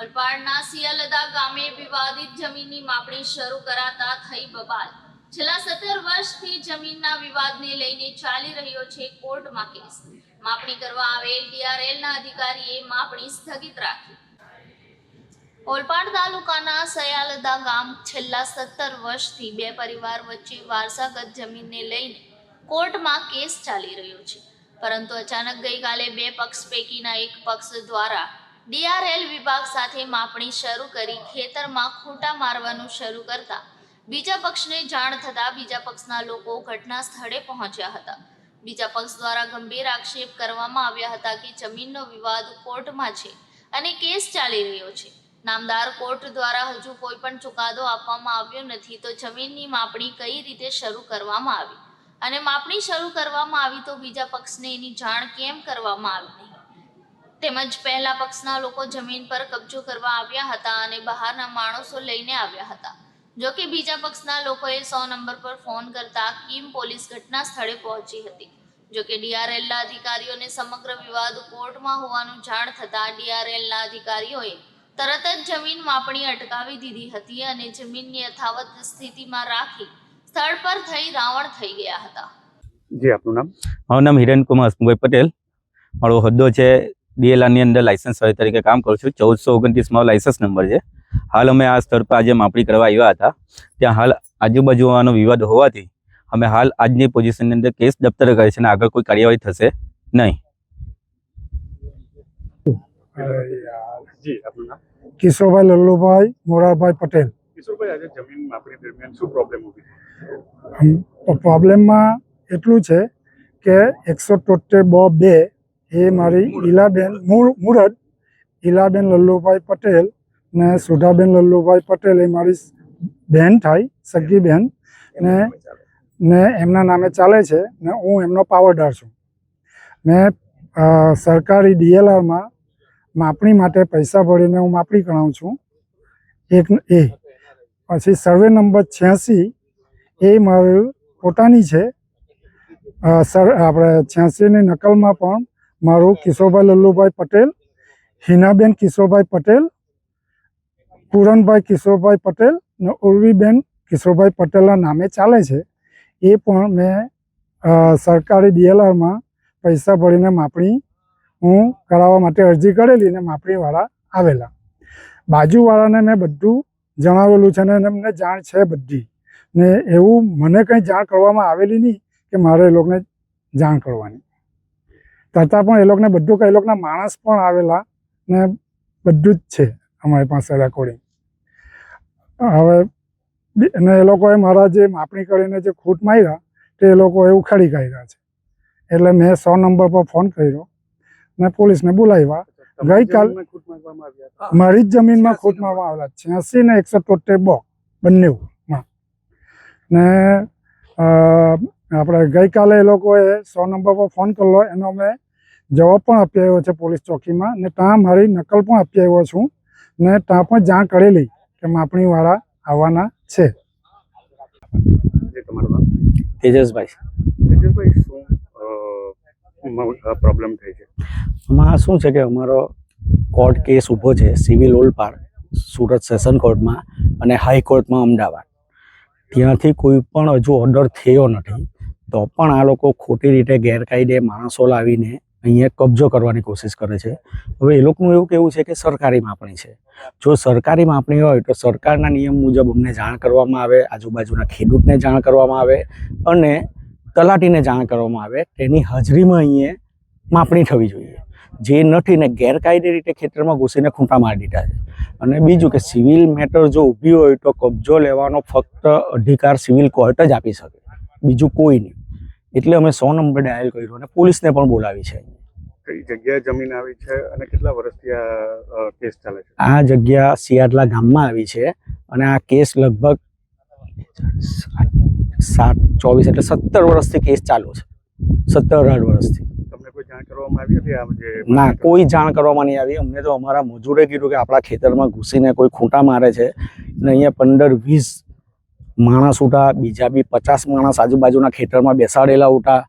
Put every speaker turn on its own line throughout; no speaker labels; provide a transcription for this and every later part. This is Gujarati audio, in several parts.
ઓલપાડના સિયાલદા ગામે વિવાદિત જમીનની માપણી શરૂ કરાતા થઈ બબાલ। છેલ્લા 17 વર્ષથી જમીનના વિવાદને લઈને ચાલી રહ્યો છે કોર્ટમાં કેસ। માપણી કરવા આવેલ ડીઆરએલના અધિકારીએ માપણી સ્થગિત રાખી। ઓલપાડ તાલુકાના સયાલદા ગામ છેલ્લા 17 વર્ષથી બે પરિવાર વચ્ચે વારસાગત જમીનને લઈને કોર્ટમાં કેસ ચાલી રહ્યો છે, પરંતુ અચાનક ગઈકાલે બે પક્ષ પૈકીના એક પક્ષ દ્વારા ડીઆરએલ વિભાગ સાથે માપણી શરૂ કરી ખેતરમાં ખૂંટા મારવાનું શરૂ કરતા બીજા પક્ષને જાણ થતાં બીજા પક્ષના લોકો ઘટના સ્થળે પહોંચ્યા હતા। બીજા પક્ષ દ્વારા ગંભીર આક્ષેપ કરવામાં આવ્યા હતા કે જમીનનો વિવાદ કોર્ટમાં છે અને કેસ ચાલી રહ્યો છે। નામદાર કોર્ટ દ્વારા હજુ કોઈ પણ ચુકાદો આપવામાં આવ્યો નથી, તો જમીનની માપણી કઈ રીતે શરૂ કરવામાં આવી અને માપણી શરૂ કરવામાં આવી તો બીજા પક્ષને એની જાણ કેમ કરવામાં આવી નહીં, તેમજ પહેલા પક્ષના લોકો જમીન પર કબજો કરવા આવ્યા હતા અને બહારના માણસો લઈને આવ્યા હતા। જો કે બીજા પક્ષના લોકોએ 100 નંબર પર ફોન કરતા કીમ પોલીસ ઘટના સ્થળે પહોંચી હતી। જો કે ડીઆરએલના અધિકારીઓને સમગ્ર વિવાદ કોર્ટમાં હોવાનું જાણ થતાં ડીઆરએલના અધિકારીઓએ તરત જ જમીન માપણી અટકાવી દીધી હતી અને જમીનની યથાવત સ્થિતિમાં રાખી સ્થળ પર થઈ રાવણ થઈ ગયા હતા।
જી, આપનું નામ?
મારું નામ હિરેન કુમાર હસમુભાઈ પટેલ। મારો હોદ્દો છે ડીએલઆર ની અંદર લાયસન્સ તરીકે કામ કરું છું। 1429 મારો લાયસન્સ નંબર છે। હાલ અમે આ સ્થળ પર આજે માપણી કરવા આવ્યા હતા। ત્યાં હાલ આજુબાજુનો વિવાદ હોવાથી અમે હાલ આજની પોઝિશનની અંદર કેસ દફતર કરે છે અને આગળ કોઈ કાર્યવાહી થશે નહીં।
જી, આપનું નામ?
કિશોરભાઈ લલ્લુભાઈ મોરારભાઈ પટેલ।
કિશોરભાઈ, આજે જમીન માપણી દરમિયાન શું પ્રોબ્લેમ ઊભી?
પ્રોબ્લેમમાં એટલું છે કે 173(2) એ મારી ઈલાબેન મુરદ ઈલાબેન લલ્લુભાઈ પટેલ ને સુધાબેન લલ્લુભાઈ પટેલ એ મારી બહેન થાય, સગી બહેન ને એમના નામે ચાલે છે ને હું એમનો પાવરદાર છું। મેં સરકારી ડીએલઆરમાં માપણી માટે પૈસા ભરીને હું માપણી કરાવું છું। એક એ પછી સર્વે નંબર 86 એ મારી પોતાની છે। આપણે 86ની નકલમાં પણ મારું કિશોરભાઈ લલ્લુભાઈ પટેલ, હિનાબેન કિશોરભાઈ પટેલ, પૂરણભાઈ કિશોરભાઈ પટેલ ને ઉર્વીબેન કિશોરભાઈ પટેલના નામે ચાલે છે। એ પણ મેં સરકારી ડીએલઆરમાં પૈસા ભરીને માપણી હું કરાવવા માટે અરજી કરેલી ને માપણીવાળા આવેલા। બાજુવાળાને મેં બધું જણાવેલું છે ને એમને જાણ છે બધી, ને એવું મને કંઈ જાણ કરવામાં આવેલી નહીં કે મારે એ લોકોને જાણ કરવાની। છતાં પણ એ લોકોને બધું કંઈ એ લોકોના માણસ પણ આવેલા ને બધું જ છે અમારી પાસે રેકોર્ડિંગ। હવે ને એ લોકોએ મારા જે માપણી કરીને જે ખૂટ માર્યા તે એ લોકોએ ઉખાડી કાઢ્યા છે, એટલે મેં 100 નંબર પર ફોન કર્યો ને પોલીસને બોલાવ્યા। ગઈકાલ મારી જ જમીનમાં ખૂટ મારવામાં આવેલા 86 ને 173(2) બંનેમાં ને આપણે ગઈકાલે એ લોકોએ 100 નંબર પર ફોન કરેલો, એનો મેં જવાબ પણ આપી આવ્યો છે પોલીસ ચોકીમાં ને ત્યાં મારી નકલ પણ આપી આવ્યો છું ને ત્યાં પણ જાણ કરેલી કે માપણીવાળા આવવાના છે।
તેજસભાઈ।
તેજસભાઈ, શું પ્રોબ્લેમ થઈ છે?
આમાં શું છે કે અમારો કોર્ટ કેસ ઊભો છે સિવિલ ઓલપાડ સુરત સેશન કોર્ટમાં અને હાઈકોર્ટમાં અમદાવાદ। ત્યાંથી કોઈ પણ હજુ ઓર્ડર થયો નથી, તો પણ આ લોકો ખોટી રીતે ગેરકાયદે માણસો લાવીને અહીંયા કબજો કરવાની કોશિશ કરે છે। હવે એ લોકોનું એવું કહેવું છે કે સરકારી માપણી છે। જો સરકારી માપણી હોય તો સરકારના નિયમ મુજબ અમને જાણ કરવામાં આવે, આજુબાજુના ખેડૂતને જાણ કરવામાં આવે અને તલાટીને જાણ કરવામાં આવે। તેની હાજરીમાં અહીંયા માપણી થવી જોઈએ। જે નથી ને ગેરકાયદે રીતે ખેતરમાં ઘૂસીને ખૂંટા મારી દીધા છે। અને બીજું કે સિવિલ મેટર જો ઊભી હોય તો કબજો લેવાનો ફક્ત અધિકાર સિવિલ કોર્ટ જ આપી શકે, બીજું કોઈ નહીં। એટલે અમે 100 નંબર ડાયલ કર્યો અને પોલીસને પણ બોલાવી છે।
કઈ જગ્યાએ જમીન આવી છે અને કેટલા વર્ષથી આ કેસ ચાલે છે?
આ જગ્યા સિયાદલા ગામમાં આવી છે અને આ કેસ લગભગ 7-24 એટલે 17 વર્ષથી કેસ ચાલુ છે। 17-18 વર્ષથી।
તમને કોઈ જાણ કરવામાં આવી હતી? આ જે
ના, કોઈ જાણ કરવામાં નહીં આવી। અમને તો અમારા મજૂરે કીધું કે આપણા ખેતરમાં ઘૂસીને કોઈ ખૂંટા મારે છે ને અહીંયા 15-20 માણસ ઉઠા, બીજા બી 50 માણસ આજુબાજુના ખેતરમાં બેસાડેલા ઉઠા।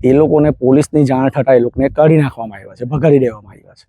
તે લોકોને પોલીસની જાણ થતાં એ લોકોને કાઢી નાખવામાં આવ્યા છે, ભગાડી દેવામાં આવ્યા છે।